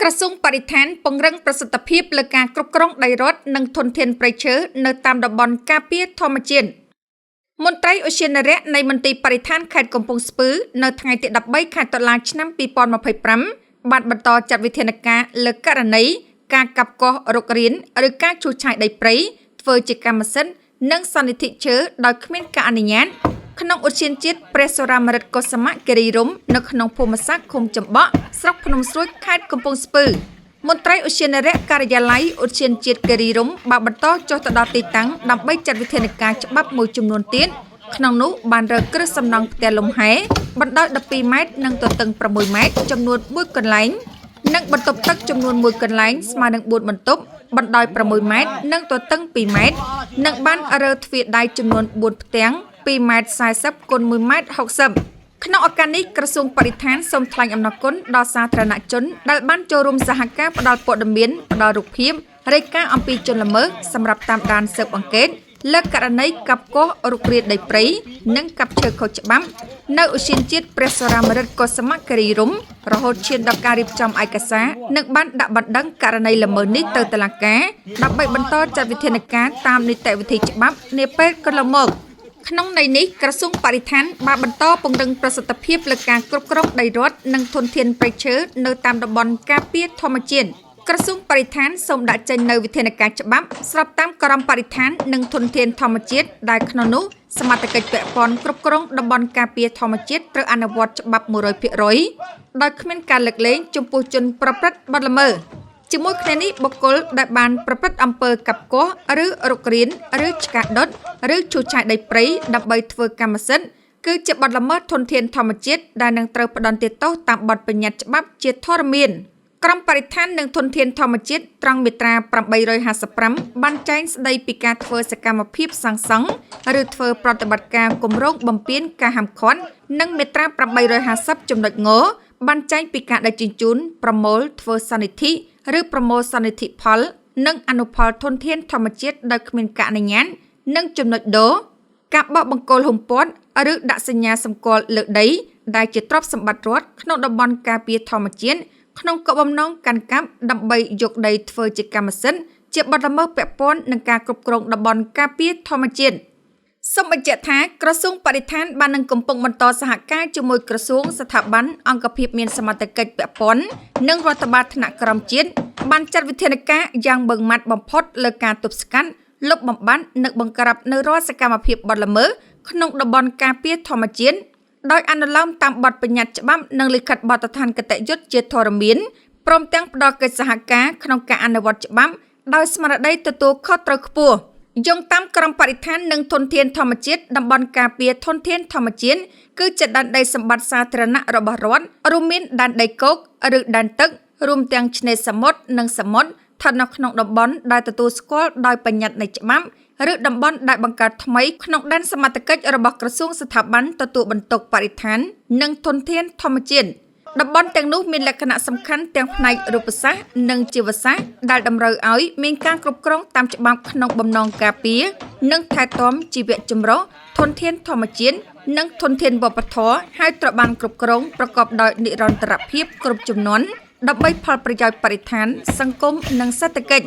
ក្រសួងបរិស្ថានពង្រឹងប្រសិទ្ធភាពលើការគ្រប់គ្រងដីរដ្ឋនិងធនធានព្រៃឈើនៅតាមតំបន់ការពារធម្មជាតិមន្ត្រីឧទ្យានុរក្សនៃមន្ទីរបរិស្ថានខេត្តកំពង់ស្ពឺនៅថ្ងៃទី13ខែតុលាឆ្នាំ2025បានបន្តចាត់វិធានការលើករណីការកាប់កោសរុករានឬការឈូសឆាយដីព្រៃធ្វើជាកម្មសិទ្ធិនិងសន្និធិឈើដោយគ្មានការអនុញ្ញាតក្នុងឧទ្យានជាតិព្រះសុរាម្រិតកុសមគិរីរម្យនៅក្នុងភូមិសាស្ត្រឃុំចំបក់ស្រុកភ្នំស្រួយខេត្តកំពង់ស្ពឺមន្ត្រីឧទ្យានុរក្សការិយាល័យឧទ្យានជាតិគិរីរម្យបានបន្តចុះទៅដល់ទីតាំងដើម្បីចាត់វិធានការច្បាប់មួយចំនួនទៀតក្នុងនោះបានរើគ្រឹះសំណង់ផ្ទះលំហែបណ្ដោយ12ម៉ែត្រនិងទទឹង6ម៉ែត្រចំនួន1កន្លែងនិងបន្ទប់ទឹកចំនួន1កន្លែងស្មើនឹង4បន្ទប់បណ្ដោយ6ម៉ែត្រនិងទទឹង2ម៉ែត្រនិងបានរើទ្វារដែកចំនួន4ផ្ទាំង2ម៉ែត្រ40គុណ1ម៉ែត្រ60ក្នុងឱកាសនេះក្រសួងបរិស្ថានសូមថ្លែងអំណរគុណដល់សាធារណជនដែលបានចូលរួមសហការផ្ដល់ព័ត៌មានផ្ដល់រូបភាពរាយការណ៍អំពីជនល្មើសសម្រាប់តាមដានស៊ើបអង្កេតលើករណីកាប់កោសរុករានដីព្រៃនិងកាប់ឈើខុសច្បាប់នៅឧទ្យានជាតិព្រះសុរាម្រិតកុសមគិរីរម្យរហូតឈានដល់ការរៀបចំឯកសារនិងបានដាក់បណ្ដឹងករណីល្មើសនេះទៅតុលាការដើម្បីបន្តចាត់វិធានការតាមនីតិវិធីច្បាប់នាពេលកន្លងមកក្នុងន័យនេះក្រសួងបរិស្ថានបានបន្តពង្រឹងប្រសិទ្ធភាពលើការគ្រប់គ្រងដីរដ្ឋនិងធនធានព្រៃឈើនៅតាមតំបន់ការពារធម្មជាតិក្រសួងបរិស្ថានសូមដាក់ចេញនូវវិធានការច្បាប់ស្របតាមក្រមបរិស្ថាននិងធនធានធម្មជាតិដែលក្នុងនោះសមត្ថកិច្ចពាក់ព័ន្ធគ្រប់គ្រងតំបន់ការពារធម្មជាតិត្រូវអនុវត្តច្បាប់ 100% ដោយគ្មានការលើកលែងចំពោះជនប្រព្រឹត្តបទល្មើសជាមួយគ្នានេះបុគ្គលដែលបានប្រព្រឹត្តអំពើកាប់កោសឬរុករានឬឆ្កាដុតឬឈូសឆាយដីព្រៃដើម្បីធ្វើកម្មសិទ្ធិគឺជាបទល្មើសធនធានធម្មជាតិដែលនឹងត្រូវផ្តន្ទាទោសតាមបទបញ្ញត្តិច្បាប់ជាធរមានក្រមបរិស្ថាននិងធនធានធម្មជាតិត្រង់មាត្រា855បានចែងស្ដីពីការធ្វើសកម្មភាពសាងសង់ឬធ្វើប្រតិបត្តិការគម្រោងបំពានការហាមឃាត់និងមាត្រា850ចំណុចងបានចែងពីការដឹកជញ្ជូនប្រមូលធ្វើសន្និធិឬប្រមូលសន្និធិផលនិងអនុផលធនធានធម្មជាតិដោយគ្មានការអនុញ្ញាតនិងចំណុចដការបោះបង្គោលហ៊ុមព័ទ្ធឬដាក់សញ្ញាសម្គាល់លើដីដែលជាទ្រព្យសម្បត្តិរដ្ឋក្នុងតំបន់ការពារធម្មជាតិក្នុងគោលបំណងកាន់កាប់ដើម្បីយកដីធ្វើជាកម្មសិទ្ធិជាបទល្មើសពាក់ព័ន្ធនឹងការគ្រប់គ្រងតំបន់ការពារធម្មជាតិសូមបញ្ជាក់ថាក្រសួងបរិស្ថានបាននឹងកំពុងបន្តសហការជាមួយក្រសួងស្ថាប័នអង្គភាពមានសមត្ថកិច្ចពាក់ព័ន្ធនិងរដ្ឋបាលថ្នាក់ក្រោមជាតិបានចាត់វិធានការយ៉ាងម៉ឺងម៉ាត់បំផុតលើការទប់ស្កាត់លុបបំបាត់និងបង្ក្រាបនូវរាល់សកម្មភាពបទល្មើសក្នុងតំបន់ការពារធម្មជាតិដោយអនុលោមតាមបទបញ្ញត្តិច្បាប់និងលិខិតបទដ្ឋានគតិយុត្តជាធរមានព្រមទាំងផ្ដល់កិច្ចសហការក្នុងការអនុវត្តច្បាប់ដោយស្មារតីទទួលខុសត្រូវខ្ពស់យោងតាមក្រមបរិស្ថាននិងធនធានធម្មជាតិតំបន់ការពារធនធានធម្មជាតិគឺជាដែនដីសម្បត្តិសាធារណៈរបស់រដ្ឋរួមមានដែនដីគោកឬដែនទឹករួមទាំងឆ្នេរសមុទ្រនិងសមុទ្រស្ថិតនៅក្នុងតំបន់ដែលទទួលស្គាល់ដោយបញ្ញត្តិនៃច្បាប់ឬតំបន់ដែលបង្កើតថ្មីក្នុងដែនសមត្ថកិច្ចរបស់ក្រសួងស្ថាប័នទទួលបន្ទុកបរិស្ថាននិងធនធានធម្មជាតិតំបន់ទាំងនោះមានលក្ខណៈសំខាន់ទាំងផ្នែករូបសាស្ត្រនិងជីវសាស្ត្រដែលតម្រូវឲ្យមានការគ្រប់គ្រងតាមច្បាប់ក្នុងបំណងការពារនិងថែទាំជីវៈចម្រុះធនធានធម្មជាតិនិងធនធានវប្បធម៌ហើយត្រូវបានគ្រប់គ្រងប្រកបដោយនិរន្តរភាពគ្រប់ជំនាន់ដើម្បីផលប្រយោជន៍បរិស្ថានសង្គមនិងសេដ្ឋកិច្ច